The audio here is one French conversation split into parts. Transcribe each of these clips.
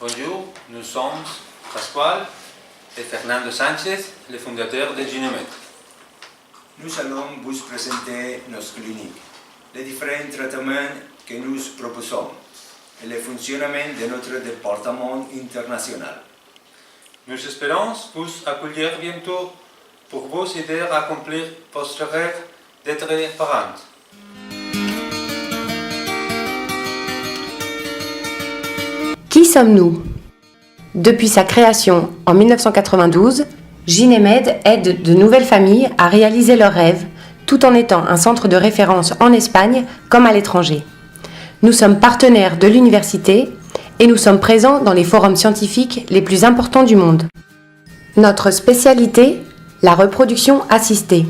Bonjour, nous sommes Pascual et Fernando Sanchez, les fondateurs de Ginemed. Nous allons vous présenter nos cliniques, les différents traitements que nous proposons et le fonctionnement de notre département international. Nous espérons vous accueillir bientôt pour vous aider à accomplir votre rêve d'être parent. Qui sommes-nous ? Depuis sa création en 1992, Ginemed aide de nouvelles familles à réaliser leurs rêves, tout en étant un centre de référence en Espagne comme à l'étranger. Nous sommes partenaires de l'université et nous sommes présents dans les forums scientifiques les plus importants du monde. Notre spécialité, la reproduction assistée.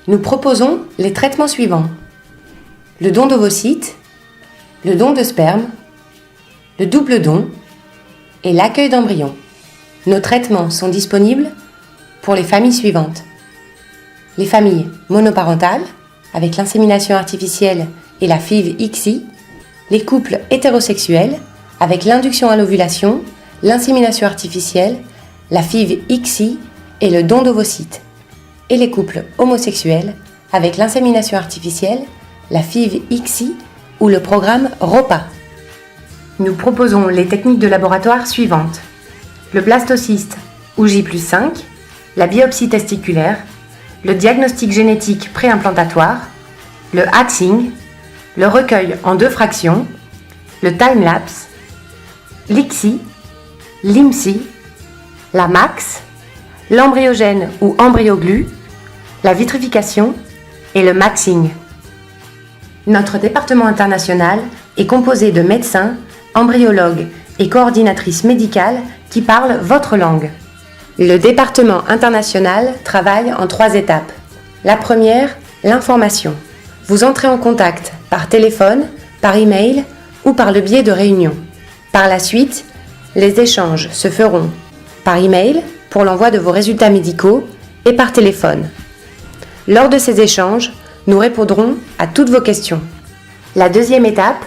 Nous proposons les traitements suivants: le don d'ovocytes, le don de sperme, le double don et l'accueil d'embryons. Nos traitements sont disponibles pour les familles suivantes: les familles monoparentales avec l'insémination artificielle et la FIV-ICSI, les couples hétérosexuels avec l'induction à l'ovulation, l'insémination artificielle, la FIV-ICSI et le don d'ovocytes, et les couples homosexuels avec l'insémination artificielle, la FIV-ICSI ou le programme ROPA. Nous proposons les techniques de laboratoire suivantes: le blastocyste ou J+5, la biopsie testiculaire, le diagnostic génétique préimplantatoire, le hatching, le recueil en 2 fractions, le time-lapse, l'ICSI, l'IMSI, la MAX, l'embryogène ou embryoglu, la vitrification et le maxing. Notre département international est composé de médecins, embryologues et coordinatrices médicales qui parlent votre langue. Le département international travaille en 3 étapes. La première, l'information. Vous entrez en contact par téléphone, par email ou par le biais de réunions. Par la suite, les échanges se feront par email pour l'envoi de vos résultats médicaux et par téléphone. Lors de ces échanges, nous répondrons à toutes vos questions. La deuxième étape,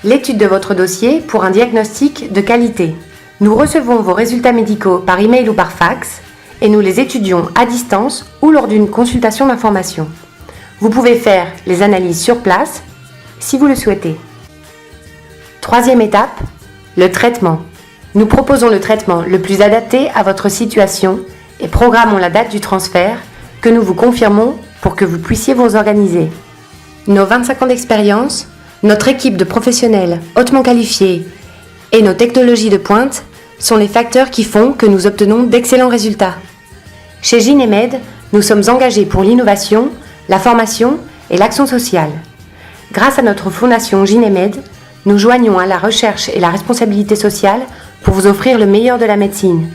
l'étude de votre dossier pour un diagnostic de qualité. Nous recevons vos résultats médicaux par email ou par fax et nous les étudions à distance ou lors d'une consultation d'information. Vous pouvez faire les analyses sur place si vous le souhaitez. Troisième étape, le traitement. Nous proposons le traitement le plus adapté à votre situation et programmons la date du transfert que nous vous confirmons pour que vous puissiez vous organiser. Nos 25 ans d'expérience, notre équipe de professionnels hautement qualifiés et nos technologies de pointe sont les facteurs qui font que nous obtenons d'excellents résultats. Chez Ginemed, nous sommes engagés pour l'innovation, la formation et l'action sociale. Grâce à notre fondation Ginemed, nous joignons à la recherche et la responsabilité sociale pour vous offrir le meilleur de la médecine.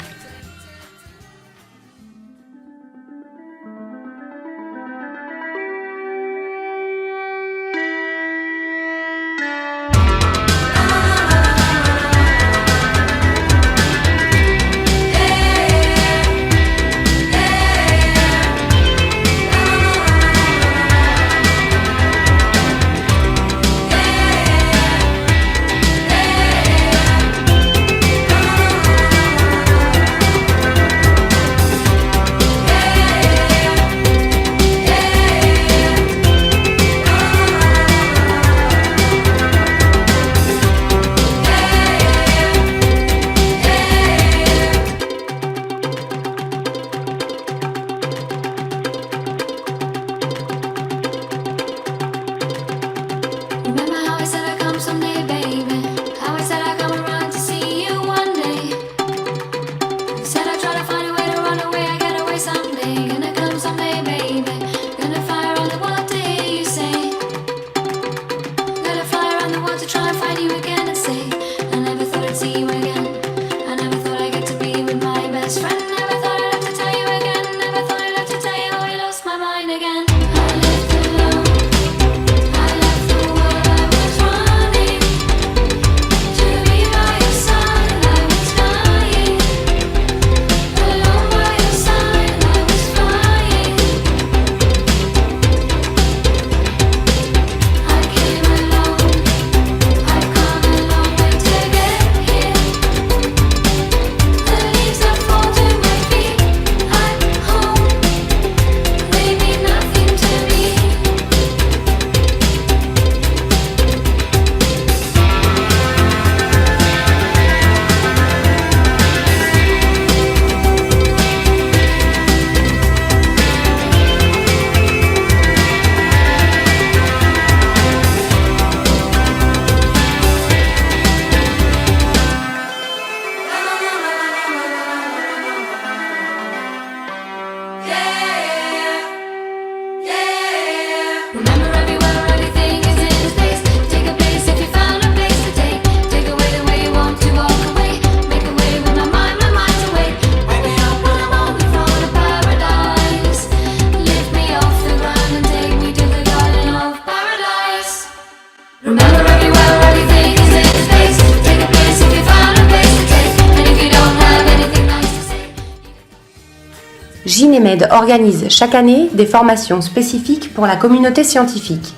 Ginemed organise chaque année des formations spécifiques pour la communauté scientifique.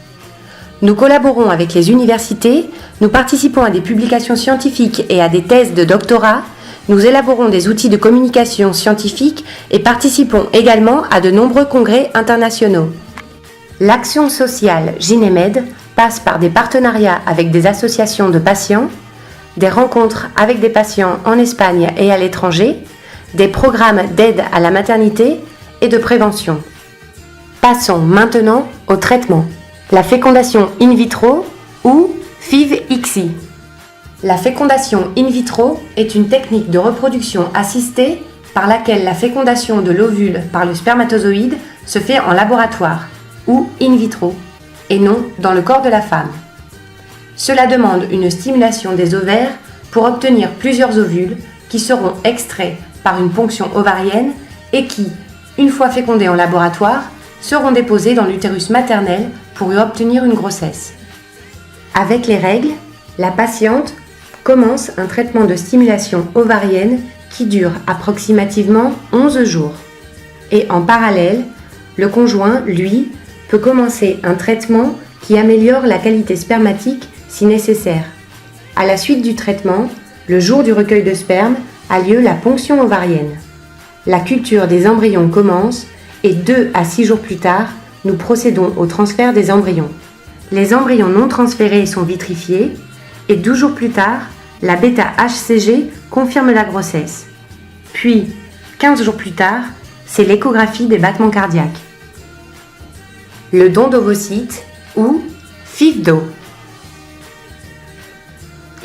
Nous collaborons avec les universités, nous participons à des publications scientifiques et à des thèses de doctorat, nous élaborons des outils de communication scientifique et participons également à de nombreux congrès internationaux. L'action sociale Ginemed passe par des partenariats avec des associations de patients, des rencontres avec des patients en Espagne et à l'étranger, des programmes d'aide à la maternité et de prévention. Passons maintenant au traitement. La fécondation in vitro ou FIV-ICSI. La fécondation in vitro est une technique de reproduction assistée par laquelle la fécondation de l'ovule par le spermatozoïde se fait en laboratoire ou in vitro et non dans le corps de la femme. Cela demande une stimulation des ovaires pour obtenir plusieurs ovules qui seront extraits par une ponction ovarienne et qui, une fois fécondés en laboratoire, seront déposés dans l'utérus maternel pour y obtenir une grossesse. Avec les règles, la patiente commence un traitement de stimulation ovarienne qui dure approximativement 11 jours. Et en parallèle, le conjoint, lui, peut commencer un traitement qui améliore la qualité spermatique si nécessaire. À la suite du traitement, le jour du recueil de sperme, a lieu la ponction ovarienne. La culture des embryons commence et 2 à 6 jours plus tard, nous procédons au transfert des embryons. Les embryons non transférés sont vitrifiés et 12 jours plus tard, la bêta-HCG confirme la grossesse. Puis, 15 jours plus tard, c'est l'échographie des battements cardiaques. Le don d'ovocytes ou FIV-DO.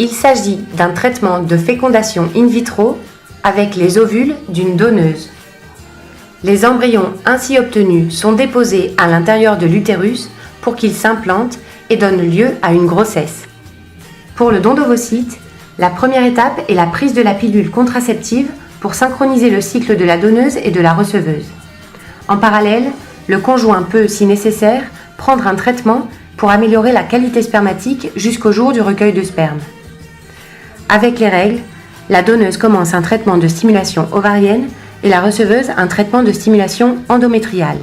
Il s'agit d'un traitement de fécondation in vitro avec les ovules d'une donneuse. Les embryons ainsi obtenus sont déposés à l'intérieur de l'utérus pour qu'ils s'implantent et donnent lieu à une grossesse. Pour le don d'ovocytes, la première étape est la prise de la pilule contraceptive pour synchroniser le cycle de la donneuse et de la receveuse. En parallèle, le conjoint peut, si nécessaire, prendre un traitement pour améliorer la qualité spermatique jusqu'au jour du recueil de sperme. Avec les règles, la donneuse commence un traitement de stimulation ovarienne et la receveuse un traitement de stimulation endométriale.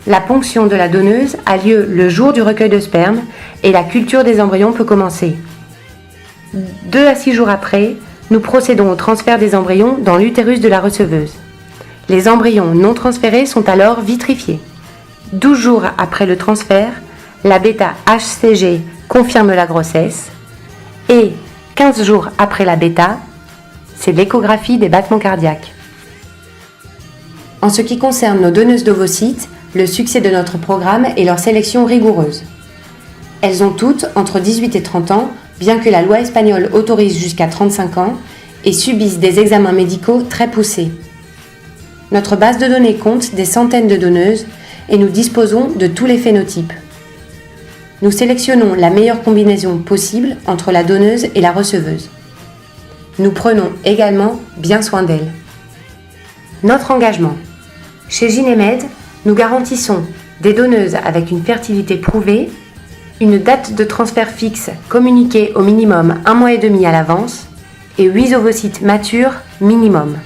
La ponction de la donneuse a lieu le jour du recueil de sperme et la culture des embryons peut commencer. 2 à 6 jours après, nous procédons au transfert des embryons dans l'utérus de la receveuse. Les embryons non transférés sont alors vitrifiés. 12 jours après le transfert, la bêta-HCG confirme la grossesse et 15 jours après la bêta, c'est l'échographie des battements cardiaques. En ce qui concerne nos donneuses d'ovocytes, le succès de notre programme est leur sélection rigoureuse. Elles ont toutes entre 18 et 30 ans, bien que la loi espagnole autorise jusqu'à 35 ans, et subissent des examens médicaux très poussés. Notre base de données compte des centaines de donneuses et nous disposons de tous les phénotypes. Nous sélectionnons la meilleure combinaison possible entre la donneuse et la receveuse. Nous prenons également bien soin d'elles. Notre engagement. Chez Ginemed, nous garantissons des donneuses avec une fertilité prouvée, une date de transfert fixe communiquée au minimum 1 mois et demi à l'avance et 8 ovocytes matures minimum.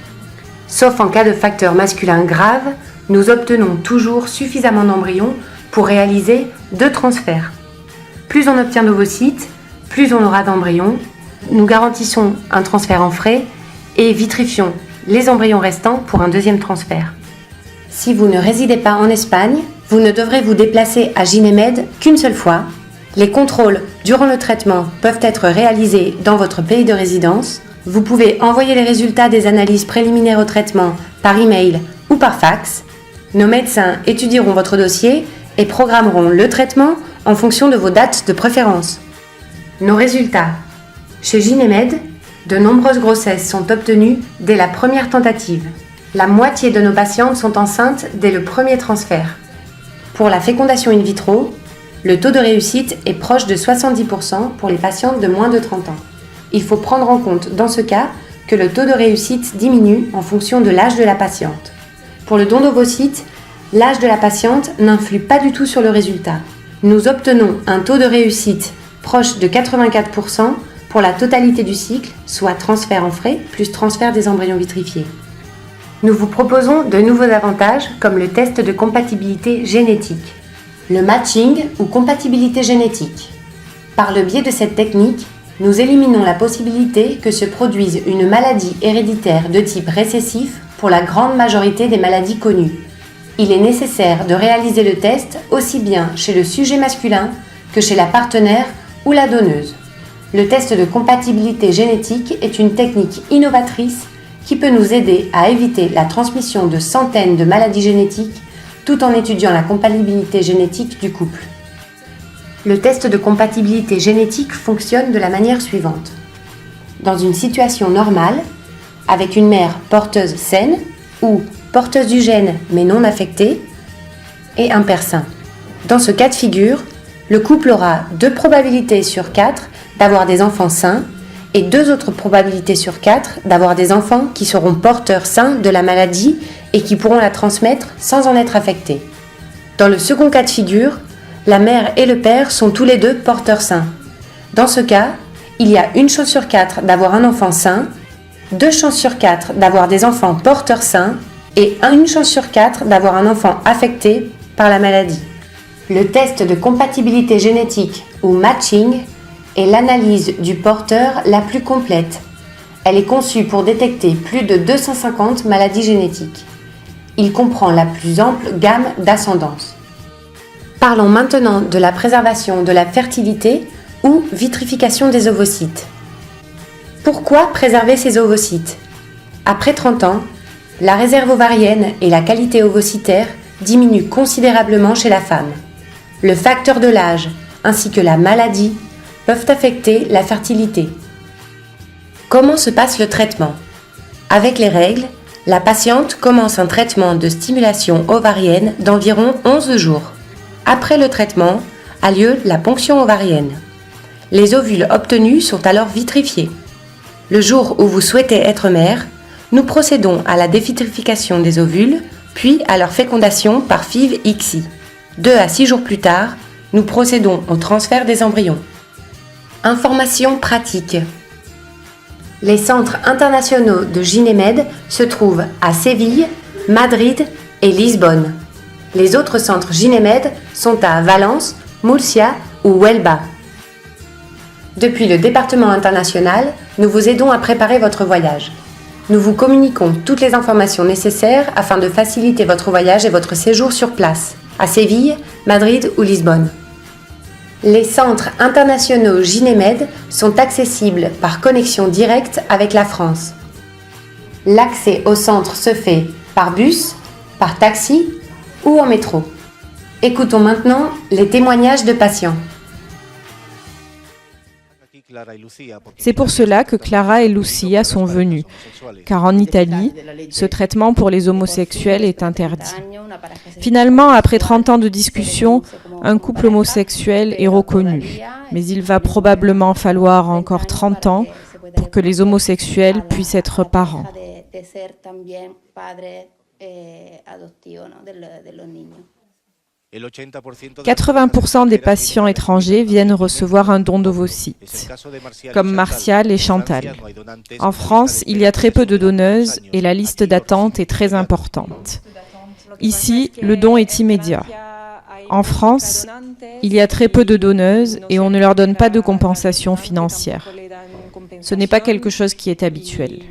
Sauf en cas de facteur masculin grave, nous obtenons toujours suffisamment d'embryons pour réaliser 2 transferts. Plus on obtient d'ovocytes, plus on aura d'embryons. Nous garantissons un transfert en frais et vitrifions les embryons restants pour un deuxième transfert. Si vous ne résidez pas en Espagne, vous ne devrez vous déplacer à Ginemed qu'une seule fois. Les contrôles durant le traitement peuvent être réalisés dans votre pays de résidence. Vous pouvez envoyer les résultats des analyses préliminaires au traitement par email ou par fax. Nos médecins étudieront votre dossier et programmeront le traitement en fonction de vos dates de préférence. Nos résultats. Chez Ginemed, de nombreuses grossesses sont obtenues dès la première tentative. La moitié de nos patientes sont enceintes dès le premier transfert. Pour la fécondation in vitro, le taux de réussite est proche de 70% pour les patientes de moins de 30 ans. Il faut prendre en compte dans ce cas que le taux de réussite diminue en fonction de l'âge de la patiente. Pour le don d'ovocytes, l'âge de la patiente n'influe pas du tout sur le résultat. Nous obtenons un taux de réussite proche de 84% pour la totalité du cycle, soit transfert en frais plus transfert des embryons vitrifiés. Nous vous proposons de nouveaux avantages comme le test de compatibilité génétique, le matching ou compatibilité génétique. Par le biais de cette technique, nous éliminons la possibilité que se produise une maladie héréditaire de type récessif pour la grande majorité des maladies connues. Il est nécessaire de réaliser le test aussi bien chez le sujet masculin que chez la partenaire ou la donneuse. Le test de compatibilité génétique est une technique innovatrice qui peut nous aider à éviter la transmission de centaines de maladies génétiques tout en étudiant la compatibilité génétique du couple. Le test de compatibilité génétique fonctionne de la manière suivante. Dans une situation normale, avec une mère porteuse saine ou porteuse du gène mais non affectée, et un père sain. Dans ce cas de figure, le couple aura 2 probabilités sur 4 d'avoir des enfants sains et 2 autres probabilités sur 4 d'avoir des enfants qui seront porteurs sains de la maladie et qui pourront la transmettre sans en être affectés. Dans le second cas de figure, la mère et le père sont tous les 2 porteurs sains. Dans ce cas, il y a 1 chance sur 4 d'avoir un enfant sain, 2 chances sur 4 d'avoir des enfants porteurs sains et 1 chance sur 4 d'avoir un enfant affecté par la maladie. Le test de compatibilité génétique ou matching est l'analyse du porteur la plus complète. Elle est conçue pour détecter plus de 250 maladies génétiques. Il comprend la plus ample gamme d'ascendance. Parlons maintenant de la préservation de la fertilité ou vitrification des ovocytes. Pourquoi préserver ces ovocytes ? Après 30 ans, la réserve ovarienne et la qualité ovocytaire diminuent considérablement chez la femme. Le facteur de l'âge ainsi que la maladie peuvent affecter la fertilité. Comment se passe le traitement ? Avec les règles, la patiente commence un traitement de stimulation ovarienne d'environ 11 jours. Après le traitement, a lieu la ponction ovarienne. Les ovules obtenus sont alors vitrifiés. Le jour où vous souhaitez être mère, nous procédons à la dévitrification des ovules, puis à leur fécondation par FIV-ICSI. 2 à 6 jours plus tard, nous procédons au transfert des embryons. Informations pratiques. Les centres internationaux de Gynémed se trouvent à Séville, Madrid et Lisbonne. Les autres centres Gynémed sont à Valence, Murcia ou Huelva. Depuis le département international, nous vous aidons à préparer votre voyage. Nous vous communiquons toutes les informations nécessaires afin de faciliter votre voyage et votre séjour sur place, à Séville, Madrid ou Lisbonne. Les centres internationaux Gynémed sont accessibles par connexion directe avec la France. L'accès au centre se fait par bus, par taxi ou en métro. Écoutons maintenant les témoignages de patients. C'est pour cela que Clara et Lucia sont venues, car en Italie, ce traitement pour les homosexuels est interdit. Finalement, après 30 ans de discussion, un couple homosexuel est reconnu, mais il va probablement falloir encore 30 ans pour que les homosexuels puissent être parents. 80% des patients étrangers viennent recevoir un don d'ovocytes, comme Martial et Chantal. En France, il y a très peu de donneuses et la liste d'attente est très importante. Ici, le don est immédiat. En France, il y a très peu de donneuses et on ne leur donne pas de compensation financière. Ce n'est pas quelque chose qui est habituel.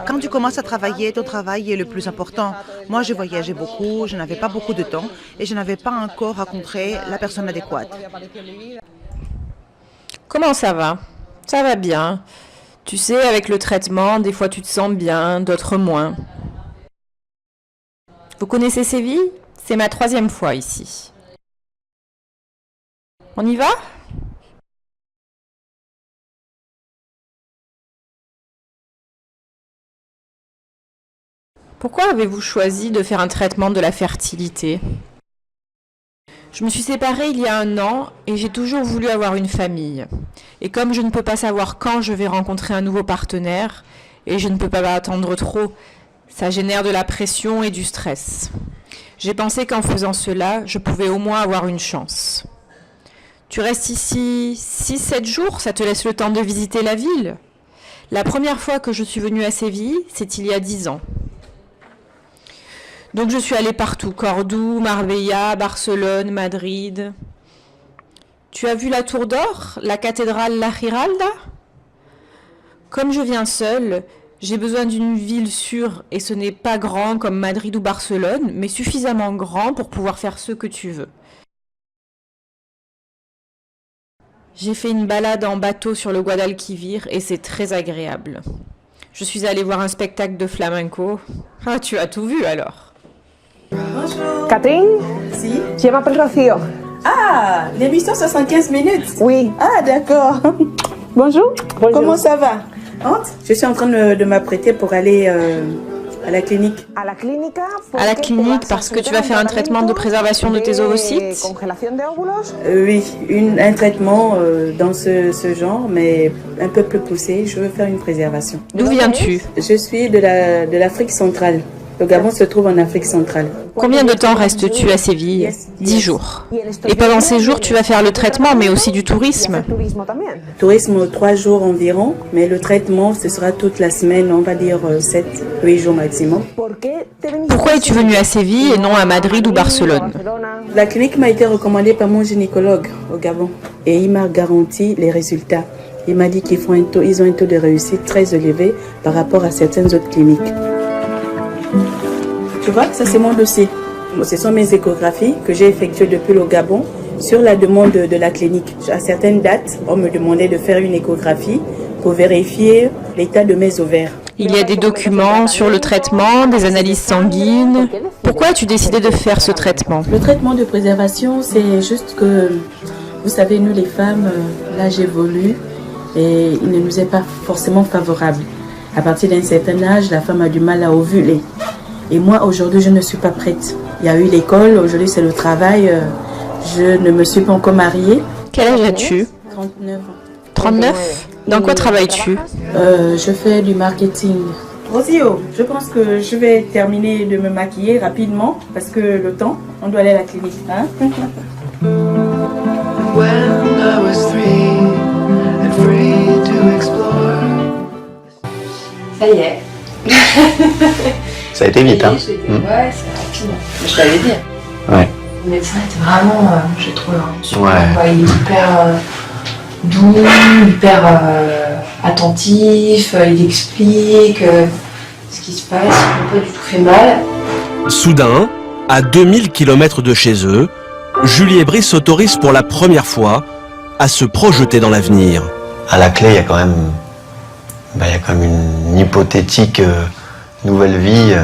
Quand tu commences à travailler, ton travail est le plus important. Moi, je voyageais beaucoup, je n'avais pas beaucoup de temps et je n'avais pas encore rencontré la personne adéquate. Comment ça va ? Ça va bien. Tu sais, avec le traitement, des fois tu te sens bien, d'autres moins. Vous connaissez Séville ? C'est ma 3e fois ici. On y va ? Pourquoi avez-vous choisi de faire un traitement de la fertilité ? Je me suis séparée il y a 1 an et j'ai toujours voulu avoir une famille. Et comme je ne peux pas savoir quand je vais rencontrer un nouveau partenaire, et je ne peux pas attendre trop, ça génère de la pression et du stress. J'ai pensé qu'en faisant cela, je pouvais au moins avoir une chance. Tu restes ici 6-7 jours, ça te laisse le temps de visiter la ville. La première fois que je suis venue à Séville, c'est il y a 10 ans. Donc je suis allée partout, Cordoue, Marbella, Barcelone, Madrid. Tu as vu la Tour d'Or, la cathédrale La Giralda ? Comme je viens seule, j'ai besoin d'une ville sûre et ce n'est pas grand comme Madrid ou Barcelone, mais suffisamment grand pour pouvoir faire ce que tu veux. J'ai fait une balade en bateau sur le Guadalquivir et c'est très agréable. Je suis allée voir un spectacle de flamenco. Ah, tu as tout vu alors ? Catherine? Si. Je m'appelle Rocío. Ah, l'émission 75 minutes. Oui. Ah, d'accord. Bonjour. Comment ça va? Je suis en train de m'apprêter pour aller à la clinique. À la clinique parce que tu vas faire un traitement de préservation de tes ovocytes? Oui, un traitement dans ce genre, mais un peu plus poussé. Je veux faire une préservation. D'où viens-tu? Je suis de l'Afrique centrale. Le Gabon se trouve en Afrique centrale. Combien de temps restes-tu à Séville? 10 jours. Et pendant ces jours, tu vas faire le traitement, mais aussi du tourisme? Tourisme 3 jours environ, mais le traitement, ce sera toute la semaine, on va dire 7-8 jours maximum. Pourquoi es-tu venu à Séville et non à Madrid ou Barcelone? La clinique m'a été recommandée par mon gynécologue au Gabon et il m'a garanti les résultats. Il m'a dit qu'ils ont un taux de réussite très élevé par rapport à certaines autres cliniques. Tu vois, ça c'est mon dossier. Ce sont mes échographies que j'ai effectuées depuis le Gabon sur la demande de la clinique. À certaines dates, on me demandait de faire une échographie pour vérifier l'état de mes ovaires. Il y a des documents sur le traitement, des analyses sanguines. Pourquoi as-tu décidé de faire ce traitement? Le traitement de préservation, c'est juste que, vous savez, nous les femmes, l'âge évolue et il ne nous est pas forcément favorable. À partir d'un certain âge, la femme a du mal à ovuler. Et moi, aujourd'hui, je ne suis pas prête. Il y a eu l'école, aujourd'hui c'est le travail. Je ne me suis pas encore mariée. Quel âge as-tu? 39 ans. 39? Dans quoi travailles-tu? Je fais du marketing. Rosio, je pense que je vais terminer de me maquiller rapidement parce que le temps, on doit aller à la clinique. Hein? Ça y est. Ça a été vite, hein? Ouais, c'est rapide. Je t'avais dit. Ouais. Le médecin était vraiment, j'ai trouvé, super. Ouais. Ouais, il est hyper doux, hyper attentif, il explique ce qui se passe, il n'a pas du tout fait mal. Soudain, à 2000 km de chez eux, Julie et Brice s'autorisent pour la première fois à se projeter dans l'avenir. À la clé, il y a quand même une hypothétique nouvelle vie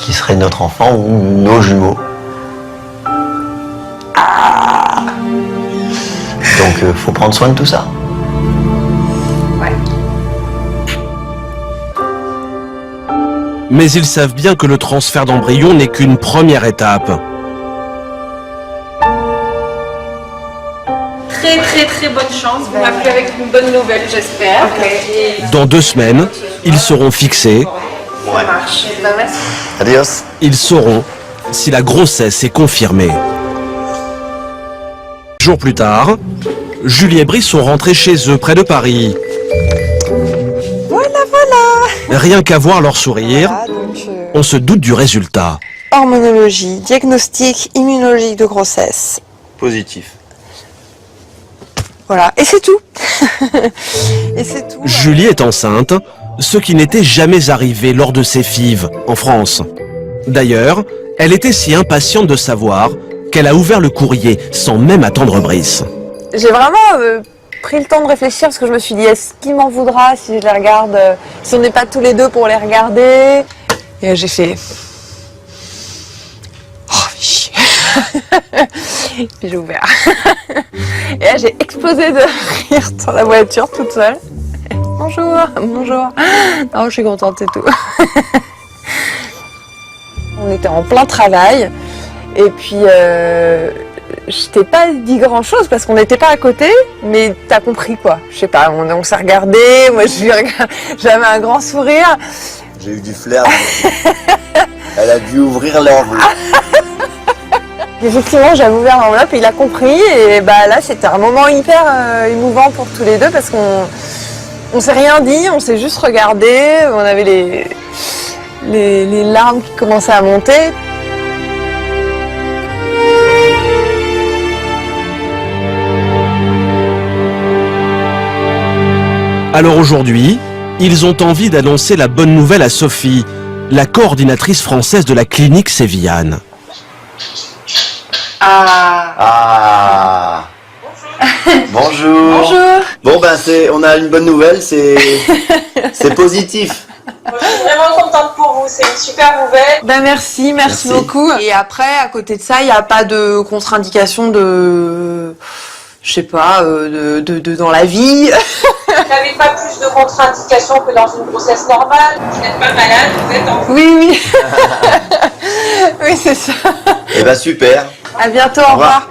qui serait notre enfant ou nos jumeaux. Donc, faut prendre soin de tout ça. Mais ils savent bien que le transfert d'embryon n'est qu'une première étape. Très bonne chance. Vous m'appelez avec une bonne nouvelle, j'espère. Dans 2 semaines, ils seront fixés. Adios. Ils sauront si la grossesse est confirmée. Jours plus tard, Julie et Brice sont rentrés chez eux près de Paris. Voilà. Rien qu'à voir leur sourire, on se doute du résultat. Hormonologie, diagnostic immunologique de grossesse. Positif. Voilà, et c'est tout. Et c'est tout. Julie est enceinte, ce qui n'était jamais arrivé lors de ses FIV en France. D'ailleurs, elle était si impatiente de savoir qu'elle a ouvert le courrier sans même attendre Brice. J'ai vraiment pris le temps de réfléchir parce que je me suis dit, est-ce qu'il m'en voudra si je les regarde, si on n'est pas tous les deux pour les regarder? Et j'ai fait... Oh, chier. Puis j'ai ouvert. Et là, j'ai explosé de rire dans la voiture toute seule. Bonjour, bonjour. Non, je suis contente, c'est tout. On était en plein travail. Et puis, je t'ai pas dit grand chose parce qu'on n'était pas à côté, mais t'as compris quoi. Je sais pas, on s'est regardé, moi j'avais un grand sourire. J'ai eu du flair. Elle a dû ouvrir l'enveloppe. Effectivement, j'avais ouvert l'enveloppe et il a compris. Et bah là, c'était un moment hyper émouvant pour tous les deux parce qu'on s'est rien dit, on s'est juste regardé. On avait les larmes qui commençaient à monter. Alors aujourd'hui, ils ont envie d'annoncer la bonne nouvelle à Sophie, la coordinatrice française de la clinique sévillane. Ah. Bonjour. Bonjour. Bon on a une bonne nouvelle, c'est positif. Je suis vraiment contente pour vous, c'est une super nouvelle. Ben merci beaucoup. Et après, à côté de ça, il n'y a pas de contre-indication de je sais pas, dans la vie. Vous n'avez pas plus de contre-indications que dans une grossesse normale. Vous n'êtes pas malade, vous êtes en... Oui. Oui, c'est ça. Eh ben super. À bientôt, au revoir.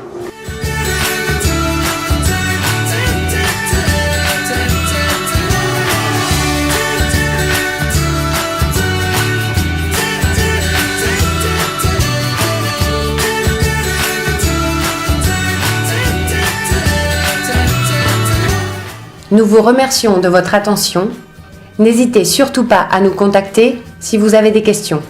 Nous vous remercions de votre attention. N'hésitez surtout pas à nous contacter si vous avez des questions.